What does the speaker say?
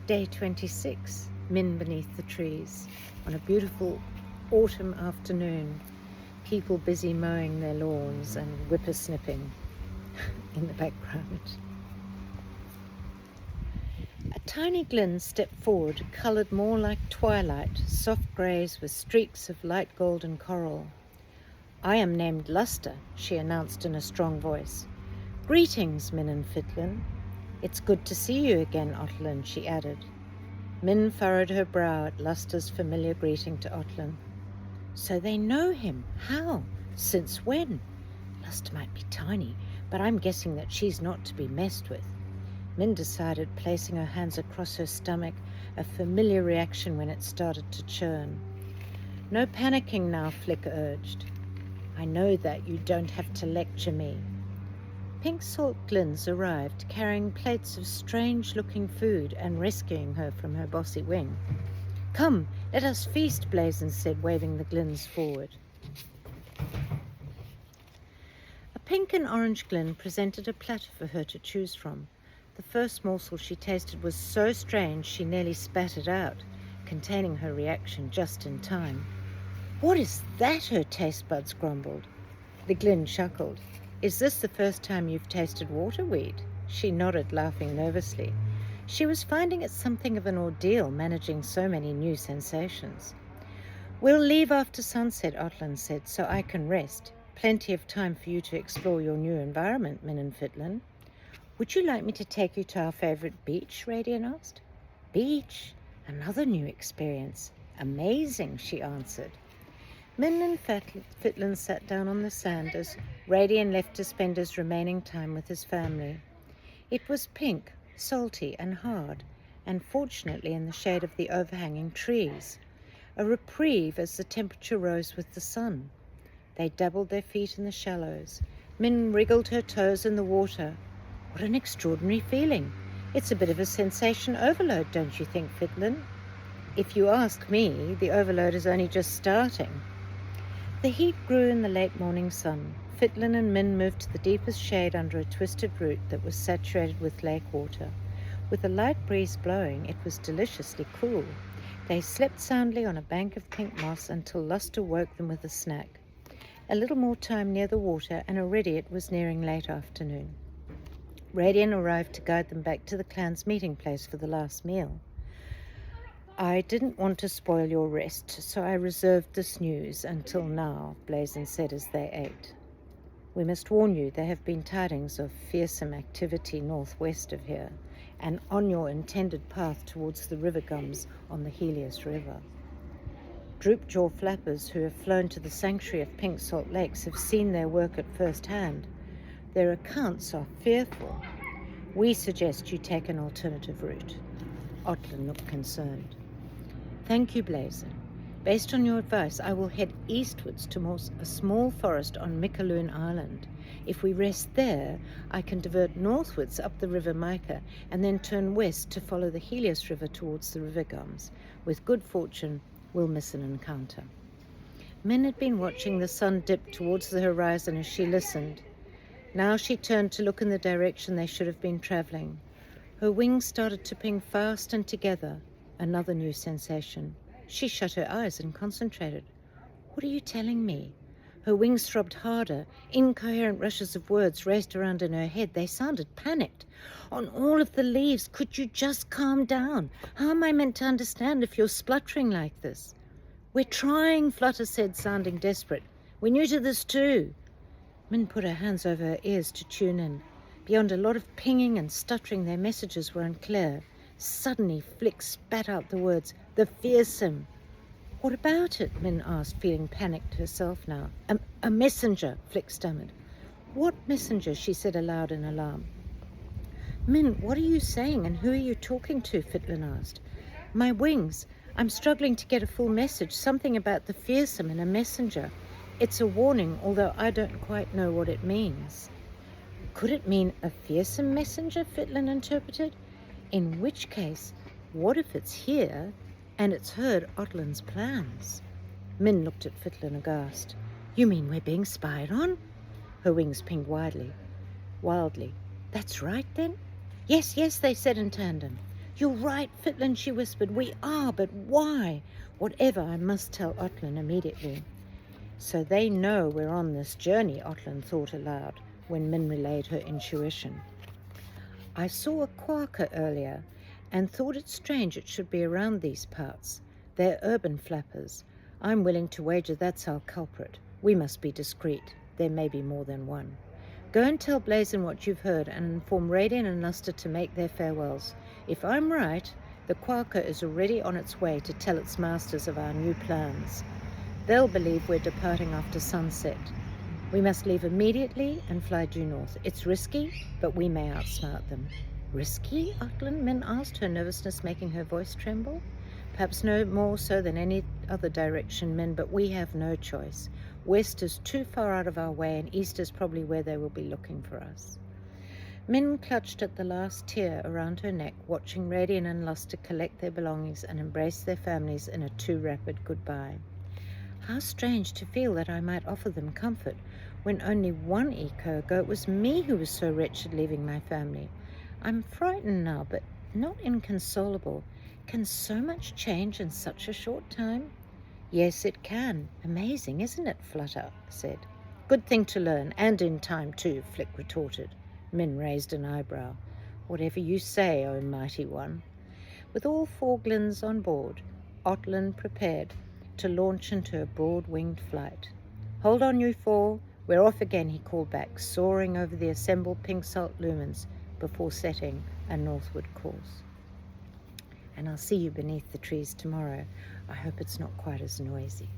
Day 26, Min beneath the trees. On a beautiful autumn afternoon, people busy mowing their lawns and whipper-snipping in the background. A tiny glyn stepped forward, coloured more like twilight, soft greys with streaks of light golden coral. "I am named Luster," she announced in a strong voice. "Greetings, Min and Fitlin. It's good to see you again, Otlin," she added. Min furrowed her brow at Luster's familiar greeting to Otlin. So they know him. How? Since when? Luster might be tiny, but I'm guessing that she's not to be messed with. Min decided, placing her hands across her stomach, a familiar reaction when it started to churn. "No panicking now," Flick urged. "I know that. You don't have to lecture me." Pink salt glyns arrived, carrying plates of strange-looking food and rescuing her from her bossy wing. "Come, let us feast," Blazon said, waving the glyns forward. A pink and orange glyn presented a platter for her to choose from. The first morsel she tasted was so strange she nearly spat it out, containing her reaction just in time. "What is that?" her taste buds grumbled. The glyn chuckled. "Is this the first time you've tasted waterweed?" She nodded, laughing nervously. She was finding it something of an ordeal, managing so many new sensations. "We'll leave after sunset," Otlin said, "so I can rest. Plenty of time for you to explore your new environment, Min and Fitlin." "Would you like me to take you to our favourite beach?" Radian asked. "Beach? Another new experience. Amazing," she answered. Min and Fitlin sat down on the sand as Radian left to spend his remaining time with his family. It was pink, salty and hard, and fortunately in the shade of the overhanging trees. A reprieve as the temperature rose with the sun. They dabbled their feet in the shallows. Min wriggled her toes in the water. What an extraordinary feeling. It's a bit of a sensation overload, don't you think, Fitlin? If you ask me, the overload is only just starting. The heat grew in the late morning sun. Fitlin and Min moved to the deepest shade under a twisted root that was saturated with lake water. With a light breeze blowing, it was deliciously cool. They slept soundly on a bank of pink moss until Luster woke them with a snack. A little more time near the water, and already it was nearing late afternoon. Radian arrived to guide them back to the clan's meeting place for the last meal. "I didn't want to spoil your rest, so I reserved the snooze until now," Blazon said as they ate. "We must warn you, there have been tidings of fearsome activity northwest of here, and on your intended path towards the river gums on the Helios River. Droop-jaw flappers who have flown to the sanctuary of Pink Salt Lakes have seen their work at first hand. Their accounts are fearful. We suggest you take an alternative route." Otlin looked concerned. "Thank you, Blazon. Based on your advice, I will head eastwards to a small forest on Mikalloon Island. If we rest there, I can divert northwards up the River Mica and then turn west to follow the Helios River towards the river gums. With good fortune, we'll miss an encounter." Min had been watching the sun dip towards the horizon as she listened. Now she turned to look in the direction they should have been travelling. Her wings started to ping fast and together. Another new sensation. She shut her eyes and concentrated. "What are you telling me?" Her wings throbbed harder. Incoherent rushes of words raced around in her head. They sounded panicked. "On all of the leaves, could you just calm down? How am I meant to understand if you're spluttering like this?" "We're trying," Flutter said, sounding desperate. "We're new to this too." Min put her hands over her ears to tune in. Beyond a lot of pinging and stuttering, their messages were unclear. Suddenly, Flick spat out the words, "The fearsome." "What about it?" Min asked, feeling panicked herself now. A messenger," Flick stammered. "What messenger?" she said aloud in alarm. "Min, what are you saying, and who are you talking to?" Fitlin asked. "My wings. I'm struggling to get a full message, something about the fearsome and a messenger. It's a warning, although I don't quite know what it means." "Could it mean a fearsome messenger?" Fitlin interpreted. "In which case, what if it's here and it's heard Otlin's plans?" Min looked at Fitlin aghast. "You mean we're being spied on?" Her wings pinged wildly. "That's right then?" Yes, they said in tandem. "You're right, Fitlin," she whispered. "We are, but why?" "Whatever, I must tell Otlin immediately." "So they know we're on this journey," Otlin thought aloud when Min relayed her intuition. "I saw a quaker earlier and thought it strange it should be around these parts. They're urban flappers. I'm willing to wager that's our culprit. We must be discreet. There may be more than one. Go and tell Blazon what you've heard and inform Radian and Luster to make their farewells. If I'm right, the quaker is already on its way to tell its masters of our new plans. They'll believe we're departing after sunset. We must leave immediately and fly due north. It's risky, but we may outsmart them." "Risky?" Otlin, Min asked, her nervousness making her voice tremble. "Perhaps no more so than any other direction, Min, but we have no choice. West is too far out of our way, and east is probably where they will be looking for us." Min clutched at the last tear around her neck, watching Radian and Luster collect their belongings and embrace their families in a too rapid goodbye. How strange to feel that I might offer them comfort, when only one eco ago it was me who was so wretched leaving my family. I'm frightened now, but not inconsolable. Can so much change in such a short time? "Yes, it can. Amazing, isn't it?" Flutter said. "Good thing to learn, and in time too," Flick retorted. Min raised an eyebrow. "Whatever you say, O mighty one." With all 4 glins on board, Otlin prepared to launch into a broad-winged flight. "Hold on, you 4. We're off again," he called back, soaring over the assembled pink salt lumens before setting a northward course. "And I'll see you beneath the trees tomorrow. I hope it's not quite as noisy."